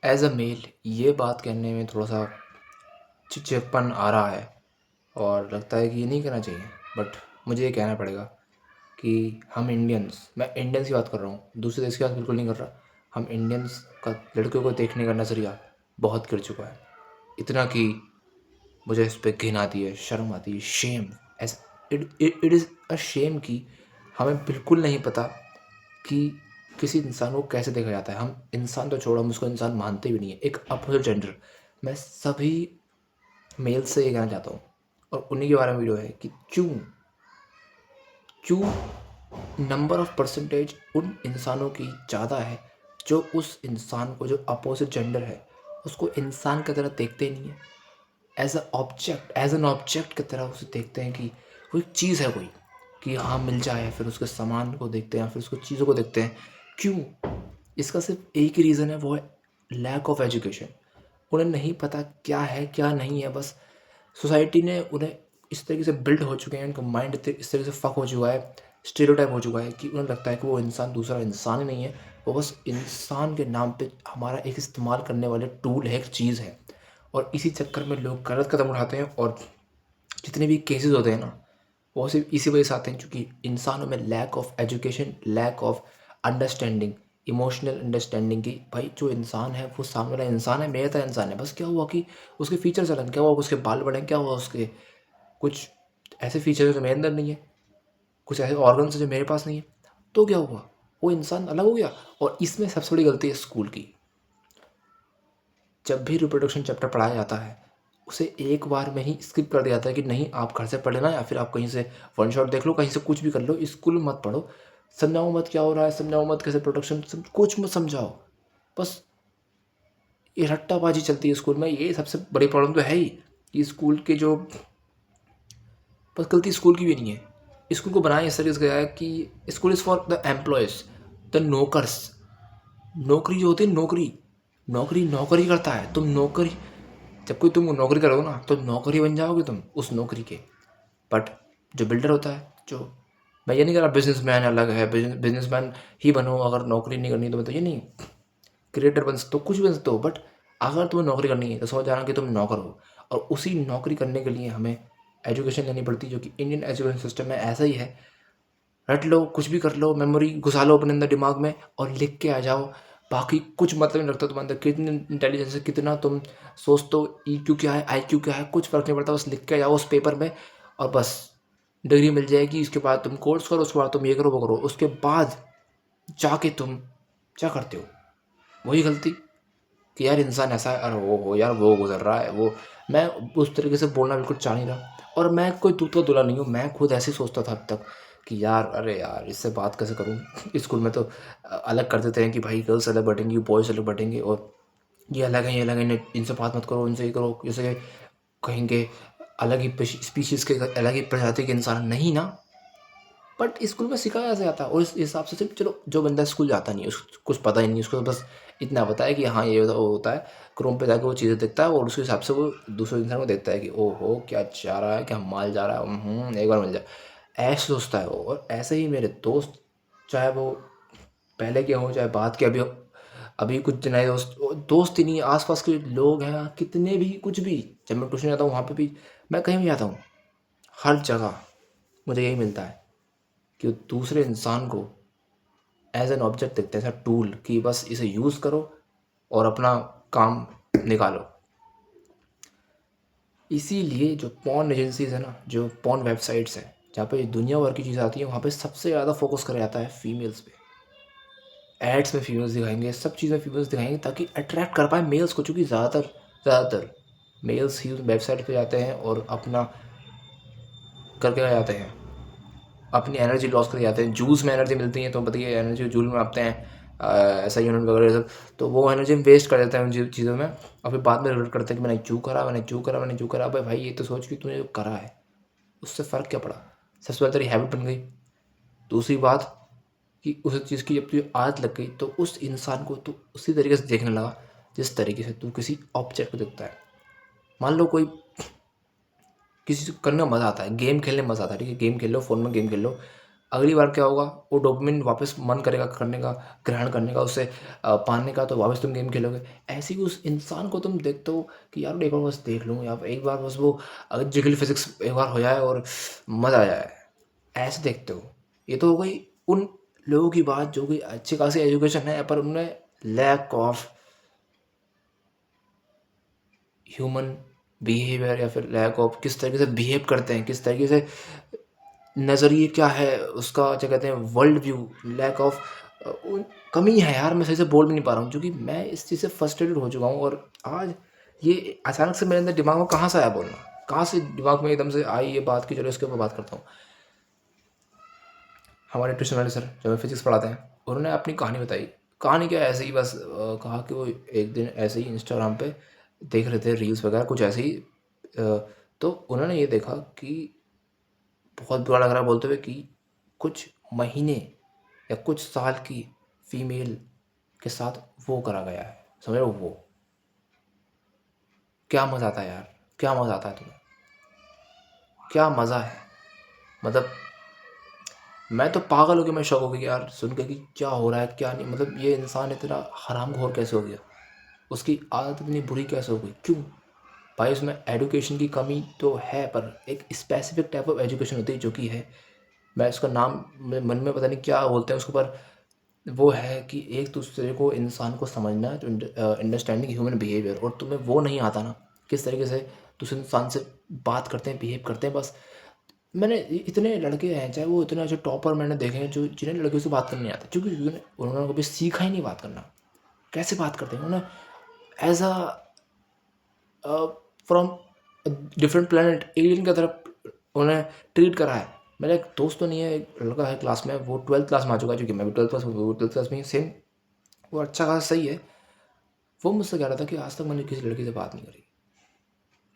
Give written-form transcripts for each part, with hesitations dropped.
As a mail ये बात कहने में थोड़ा सा चिड़चिड़ापन आ रहा है और लगता है कि ये नहीं करना चाहिए। बट मुझे ये कहना पड़ेगा कि हम इंडियंस, मैं इंडियंस की बात कर रहा हूँ, दूसरे देश की बात बिल्कुल नहीं कर रहा। हम इंडियंस का लड़कियों को देखने का नज़रिया बहुत गिर चुका है, इतना कि मुझे इस पर घिन आती है, शर्म आती है, shame. As it is a shame कि हमें बिल्कुल नहीं पता कि किसी इंसान को कैसे देखा जाता है। हम इंसान तो छोड़ो, हम उसको इंसान मानते भी नहीं है, एक अपोजिट जेंडर। मैं सभी मेल से ये कहना चाहता हूँ और उन्हीं के बारे में वीडियो है कि क्यों क्यों नंबर ऑफ परसेंटेज उन इंसानों की ज़्यादा है जो उस इंसान को, जो अपोजिट जेंडर है, उसको इंसान की तरह देखते ही नहीं है। As a object, as an object की तरह उसे देखते हैं कि वो एक चीज़ है कोई, कि हाँ मिल जाए, फिर उसके सामान को देखते हैं, फिर उसको चीज़ों को देखते हैं। क्यों? इसका सिर्फ एक ही रीज़न है, वो है लैक ऑफ एजुकेशन। उन्हें नहीं पता क्या है क्या नहीं है। बस सोसाइटी ने उन्हें इस तरीके से बिल्ड हो चुके हैं, उनका माइंड इस तरीके से फक हो चुका है, स्टीरियोटाइप हो चुका है कि उन्हें लगता है कि वो इंसान दूसरा इंसान ही नहीं है, वो बस इंसान के नाम पे हमारा एक इस्तेमाल करने वाले टूल है, एक चीज़ है। और इसी चक्कर में लोग गलत कदम उठाते हैं और जितने भी केसेस होते हैं ना, वो सिर्फ इसी वजह से आते हैं क्योंकि इंसानों में lack of education, lack of understanding, emotional understanding की। भाई जो इंसान है वो सामने वाला इंसान है, मेरा तो इंसान है, बस क्या हुआ कि उसके फीचर्स अलग, क्या हुआ उसके बाल बड़े, क्या हुआ उसके कुछ ऐसे फीचर्स जो मेरे अंदर नहीं है, कुछ ऐसे ऑर्गन्स जो मेरे पास नहीं है, तो क्या हुआ, वो इंसान अलग हो गया। और इसमें सबसे बड़ी गलती है स्कूल की। जब भी रिप्रोडक्शन चैप्टर पढ़ाया जाता है, उसे एक बार में ही स्किप कर दिया जाता है कि नहीं आप घर से पढ़ लेना, या फिर आप कहीं से वन शॉट देख लो, कहीं से कुछ भी कर लो, स्कूल में मत पढ़ो। समझाओ मत क्या हो रहा है, समझाओ मत कैसे प्रोडक्शन, कुछ मत समझाओ। बस ये रट्टाबाजी चलती है स्कूल में। ये सबसे बड़ी प्रॉब्लम तो है ही कि स्कूल के जो, बस गलती स्कूल की भी नहीं है। स्कूल को बनाया इस तरीके से गया है कि school is for the employees, the नौकर्स। नौकरी जो होती है, नौकरी नौकरी नौकरी करता है, तुम नौकरी, जब कोई तुम नौकरी करोगे ना तो नौकरी बन जाओगे तुम उस नौकरी के। बट जो बिल्डर होता है, जो, मैं ये नहीं कह रहा बिजनेसमैन अलग है, बिजनेसमैन ही बनो, अगर नौकरी नहीं करनी तो मैं तो ये नहीं, क्रिएटर बन सकते हो, कुछ भी बन सकते हो, बट अगर तुम्हें नौकरी करनी है तो समझ जाना कि तुम नौकर हो। और उसी नौकरी करने के लिए हमें एजुकेशन लेनी पड़ती है, जो कि इंडियन एजुकेशन सिस्टम में ऐसा ही है। रट लो, कुछ भी कर लो, मेमोरी घुसा लो अपने अंदर दिमाग में और लिख के आ जाओ। बाकी कुछ मतलब नहीं रखता तुम्हारे अंदर कितनी इंटेलिजेंस है, कितना तुम सोच, तो EQ क्या है, IQ क्या है, कुछ फर्क नहीं पड़ता। बस लिख के आ जाओ उस पेपर में और बस डिग्री मिल जाएगी। उसके बाद तुम कोर्स करो, उसके बाद तुम ये करो वो करो, उसके बाद जाके तुम क्या करते हो, वही गलती कि यार इंसान ऐसा है, अरे वो हो यार, वो गुजर रहा है वो। मैं उस तरीके से बोलना बिल्कुल चाह नहीं रहा, और मैं कोई दूध का दूल्हा नहीं हूँ। मैं खुद ऐसे ही सोचता था अब तक कि यार अरे यार इससे बात कैसे करूँ। स्कूल में तो अलग कर देते हैं कि भाई गर्ल्स अलग बैठेंगी, बॉयज़ अलग बैठेंगे, और ये अलग है, ये अलग है, इनसे बात मत करो, इनसे ये करो, जैसे कहेंगे अलग ही स्पीशीज़ के, अलग ही प्रजाति के इंसान नहीं ना। बट स्कूल में सिखाया ऐसे जाता है, और इस हिसाब से सिर्फ, चलो जो बंदा स्कूल जाता नहीं है, उसको कुछ पता ही नहीं, उसको बस इतना पता है कि हाँ ये वो होता है। क्रोम पे जाके वो चीज़ें देखता है और उसके हिसाब से वो दूसरे इंसान को देखता है कि ओहो क्या जा रहा है, क्या माल जा रहा है, एक बार मिल जाए, ऐसे सोचता है वो। और ऐसे ही मेरे दोस्त, चाहे वो पहले के हों चाहे बाद के, अभी अभी कुछ नए दोस्त, दोस्त ही नहीं, आसपास के लोग हैं कितने भी, कुछ भी, जब मैं ट्यूशन जाता हूँ वहाँ पे भी, मैं कहीं भी जाता हूँ, हर जगह मुझे यही मिलता है कि वो दूसरे इंसान को एज एन ऑब्जेक्ट देखते हैं, ऐसा टूल कि बस इसे यूज़ करो और अपना काम निकालो। इसीलिए जो पॉर्न एजेंसीज है ना, जो पॉर्न वेबसाइट्स हैं, जहाँ पे दुनिया भर की चीज़ें आती हैं, वहाँ पे सबसे ज़्यादा फोकस करा जाता है फीमेल्स पे। एड्स में फीमेल्स दिखाएंगे, सब चीज़ में फीमेल्स दिखाएंगे ताकि अट्रैक्ट कर पाए मेल्स को, क्योंकि ज़्यादातर मेल्स ही वेबसाइट पे जाते हैं और अपना करके आ जाते हैं, अपनी एनर्जी लॉस कर जाते हैं। जूस में एनर्जी मिलती है तो बताइए, एनर्जी जूल में आते हैं, ऐसा यूनिट वगैरह सब, तो वो एनर्जी वेस्ट कर देते हैं उन चीज़ों में, और फिर बाद में रिग्रेट करते हैं कि मैंने चू करा, मैंने चू करा, मैंने चू करा। भाई ये तो सोच कि तूने जो करा है उससे फ़र्क क्या पड़ा। सबसे पहले तेरी हैबिट बन गई। दूसरी बात कि उस चीज़ की जब तुझे आदत लग गई तो उस इंसान को तू उसी तरीके से देखने लगा जिस तरीके से तू किसी ऑब्जेक्ट को देखता है। मान लो कोई, किसी से करने में मज़ा आता है, गेम खेलने में मज़ा आता है, ठीक है, गेम खेल लो, फ़ोन में गेम खेल लो, अगली बार क्या होगा, वो डोपामिन वापस मन करेगा करने का, ग्रहण करने का, उससे पाने का, तो वापस तुम गेम खेलोगे। ऐसे ही उस इंसान को तुम देखते हो कि यार एक बार बस देख लूँ, या एक बार बस वो जिगल फिजिक्स एक बार हो जाए और मज़ा आ जाए, ऐसे देखते हो। ये तो हो गई उन लोगों की बात जो कि अच्छी खासी एजुकेशन है, पर उनमें लैक ऑफ ह्यूमन बिहेवियर, या फिर लैक ऑफ किस तरीके से बिहेव करते हैं, किस तरीके से नज़रिए क्या है उसका, क्या कहते हैं, वर्ल्ड व्यू, लैक ऑफ कमी है यार। मैं सही से बोल भी नहीं पा रहा हूँ, क्योंकि मैं इस चीज़ से फ्रस्ट्रेटेड हो चुका हूँ। और आज ये अचानक से मेरे अंदर दिमाग में कहाँ से आया बोलना, कहाँ से दिमाग में एकदम से आई ये बात की चलो इसके ऊपर बात करता हूँ। हमारे ट्यूशन वाले सर जो हमें फिजिक्स पढ़ाते हैं, उन्होंने अपनी कहानी बताई। कहानी क्या, ऐसे ही बस कहा कि वो एक दिन ऐसे ही इंस्टाग्राम पे देख रहे थे रील्स वगैरह कुछ ऐसे ही, तो उन्होंने ये देखा कि बहुत बुरा लग रहा है बोलते हुए कि कुछ महीने या कुछ साल की फीमेल के साथ वो करा गया है। समझ रहे हो? वो क्या मज़ा आता है यार, क्या मज़ा आता है तुम्हें, क्या मज़ा है। मतलब मैं तो पागल हो गया, मैं शौक हो गया यार सुन के कि क्या हो रहा है क्या नहीं। मतलब ये इंसान इतना हरामखोर कैसे हो गया, उसकी आदत इतनी बुरी कैसे हो गई, क्यों भाई? उसमें एजुकेशन की कमी तो है, पर एक स्पेसिफिक टाइप ऑफ एजुकेशन होती है जो कि है, मैं उसका नाम मेरे मन में पता नहीं क्या बोलते हैं उसको, पर वो है कि एक दूसरे को, इंसान को समझना, जो अंडरस्टैंडिंग ह्यूमन बिहेवियर, और तुम्हें वो नहीं आता ना, किस तरीके से दूसरे इंसान से बात करते हैं, बिहेव करते हैं। बस मैंने इतने लड़के हैं, चाहे वो इतने अच्छे टॉपर मैंने देखे हैं, जो जिन्हें लड़कियों से बात करनी नहीं आती, क्योंकि उन्होंने कभी सीखा ही नहीं बात करना। कैसे बात करते हैं उन्होंने, as a from different planet, alien की तरफ उन्हें ट्रीट करा है। मेरा एक दोस्त तो नहीं है, एक लड़का है क्लास में, वो 12th क्लास में आ चुका है, क्योंकि मैं भी 12th क्लास में, वो 12th क्लास में सेम, वो अच्छा खासा सही है। वो मुझसे कह रहा था कि आज तक मैंने किसी लड़की से बात नहीं करी,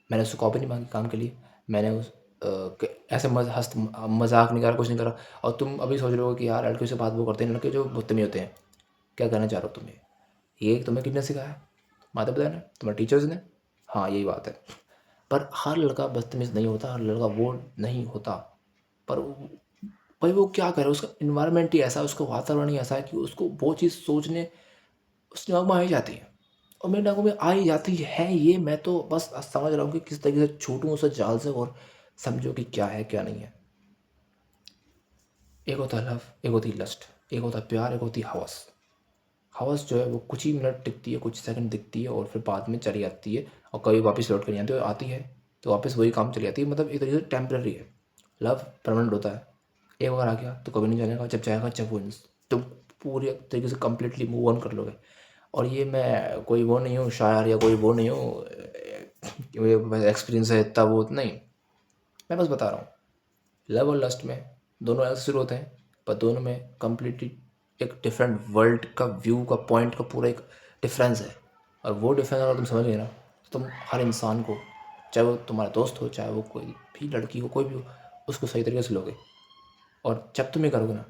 मैंने उससे कॉपी नहीं मांगी काम के लिए, मैंने उस ऐसे मजाक नहीं करा, कुछ नहीं करा। और तुम अभी सोच रहे हो कि यार लड़कियों से बात वो करते हैं, लड़के जो बदतमीज होते हैं। क्या कहना चाह रहे हो तुम्हें? ये तुम्हें किसने सिखाया है? माता पिता ने, तुम्हारे टीचर्स ने? हाँ यही बात है। पर हर लड़का बदतमीज नहीं होता, हर लड़का वो नहीं होता। पर भाई वो क्या करे, उसका इन्वायरमेंट ही ऐसा है, उसका वातावरण ही ऐसा है कि उसको वो चीज़ सोचने उस दिमाग में आ ही जाती है। और मेरे दिमाग में आ ही जाती है ये, मैं तो बस समझ रहा हूँ कि किस तरीके से छूटूँ उस जाल से, और समझो कि क्या है क्या नहीं है। एक होता है लव, एक होती है लस्ट, एक होता है प्यार, एक होती है हवस। हवस जो है वो कुछ ही मिनट टिकती है, कुछ सेकंड दिखती है, और फिर बाद में चली जाती है, और कभी वापस लौट कर नहीं आती, और आती है तो वापस वही काम चली जाती है। मतलब एक तरीके से टेम्पररी है। लव परमानेंट होता है, एक बार आ गया तो कभी नहीं जानेगा, जब जाएगा जब वो तुम पूरी तरीके से कम्प्लीटली मूव ऑन कर लोगे। और ये मैं कोई वो नहीं हूँ शायर, या कोई वो नहीं हूँ एक्सपीरियंस है इतना वो नहीं, मैं बस बता रहा हूँ। लव और लस्ट में दोनों ऐसे शुरू होते हैं, पर दोनों में कम्प्लीटली एक डिफरेंट वर्ल्ड का व्यू का पॉइंट का पूरा एक डिफरेंस है। और वो डिफरेंस अगर तुम समझ गए ना, तो तुम हर इंसान को, चाहे वो तुम्हारा दोस्त हो, चाहे वो कोई भी लड़की हो, कोई भी हो, उसको सही तरीके से लोगे। और जब तुम ये करोगे ना,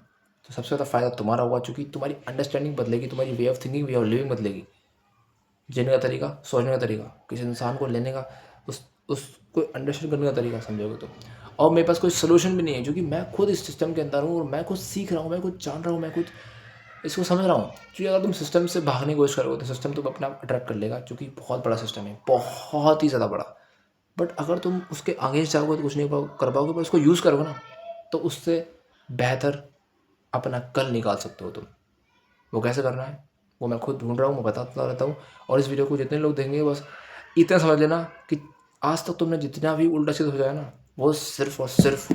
तो सबसे ज़्यादा फ़ायदा तुम्हारा होगा, क्योंकि तुम्हारी अंडरस्टैंडिंग बदलेगी, तुम्हारी way of thinking, way of living बदलेगी, जीने का तरीका, सोचने का तरीका, किसी इंसान को लेने का, उसको अंडरस्टैंड करने का तरीका समझोगे तुम। और मेरे पास कोई सोल्यूशन भी नहीं है, क्योंकि मैं खुद इस सिस्टम के अंदर हूँ, और मैं खुद सीख रहा हूँ, मैं खुद जान रहा हूँ, मैं खुद इसको समझ रहा हूँ। क्योंकि अगर तुम सिस्टम से भागने की कोशिश करोगे, तो सिस्टम तुम अपना अट्रैक्ट कर लेगा, क्योंकि बहुत बड़ा सिस्टम है, बहुत ही ज़्यादा बड़ा। बट अगर तुम उसके आगे जाओगे तो कुछ नहीं कर पाओगे, पर उसको यूज़ करोगे ना, तो उससे बेहतर अपना कल निकाल सकते हो तुम। वो कैसे करना है, वो मैं खुद ढूंढ रहा हूँ, मैं बताता रहता हूँ। और इस वीडियो को जितने लोग देखेंगे, बस इतना समझ लेना कि आज तक तुमने जितना भी उल्टा सीधा सोचा है ना, वो सिर्फ और सिर्फ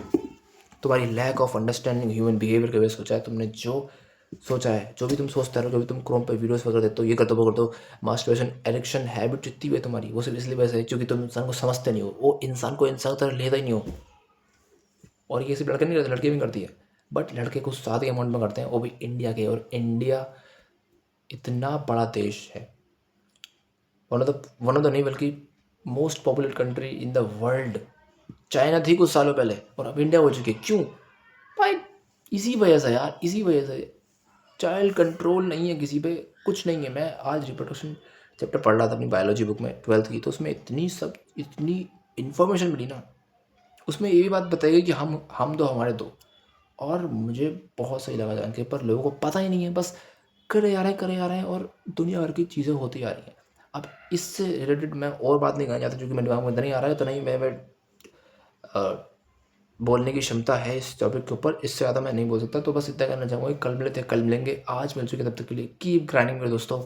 तुम्हारी lack of understanding human behaviour की वजह से सोचा है। तुमने जो सोचा है, जो भी तुम सोचते रहो, जो भी तुम क्रोम पर वीडियोस वगैरह देते हो, ये करते हो वो करते हो, मास्टरबेशन एडिक्शन हैबिट जितनी भी है तुम्हारी, वो सिर्फ इसलिए वजह से है क्योंकि तुम इंसान को समझते नहीं हो, वो इंसान को इंसान की तरह लेता ही नहीं हो। और ये सिर्फ लड़के नहीं करते, लड़के भी करती है, बट लड़के कुछ ज़्यादा अमाउंट में करते हैं, वो भी इंडिया के। और इंडिया इतना बड़ा देश है, वन ऑफ द नहीं बल्कि most popular country in the world. China थी कुछ सालों पहले, और अब इंडिया हो चुकी है। क्यों भाई? इसी वजह से यार, इसी वजह से। चाइल्ड कंट्रोल नहीं है किसी पे, कुछ नहीं है। मैं आज रिप्रोडक्शन चैप्टर पढ़ रहा था अपनी बायोलॉजी बुक में 12th की, तो उसमें इतनी इन्फॉर्मेशन मिली ना। उसमें ये भी बात बताई गई कि हम दो हमारे दो, और मुझे बहुत सही लगा जान के, पर लोगों को पता ही नहीं है, बस करे जा रहे हैं और दुनिया भर की चीज़ें होती आ रही हैं। अब इससे रिलेटेड मैं और बात नहीं करना चाहता, क्योंकि मेरे दिमाग में इतना नहीं आ रहा है, तो नहीं मैं बोलने की क्षमता है इस टॉपिक के ऊपर, इससे ज़्यादा मैं नहीं बोल सकता। तो बस इतना कहना चाहूँगा कि कल मिलते हैं, कल मिलेंगे, आज मिल चुके, तब तक के लिए कीप ग्राइंडिंग मेरे दोस्तों।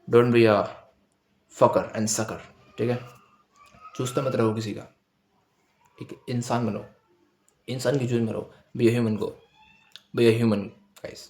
Don't be a fucker and sucker, ठीक है? चूसते मत रहो किसी का, एक इंसान बनो, इंसान की चूज में रहो, बी अ ह्यूमन गाइस।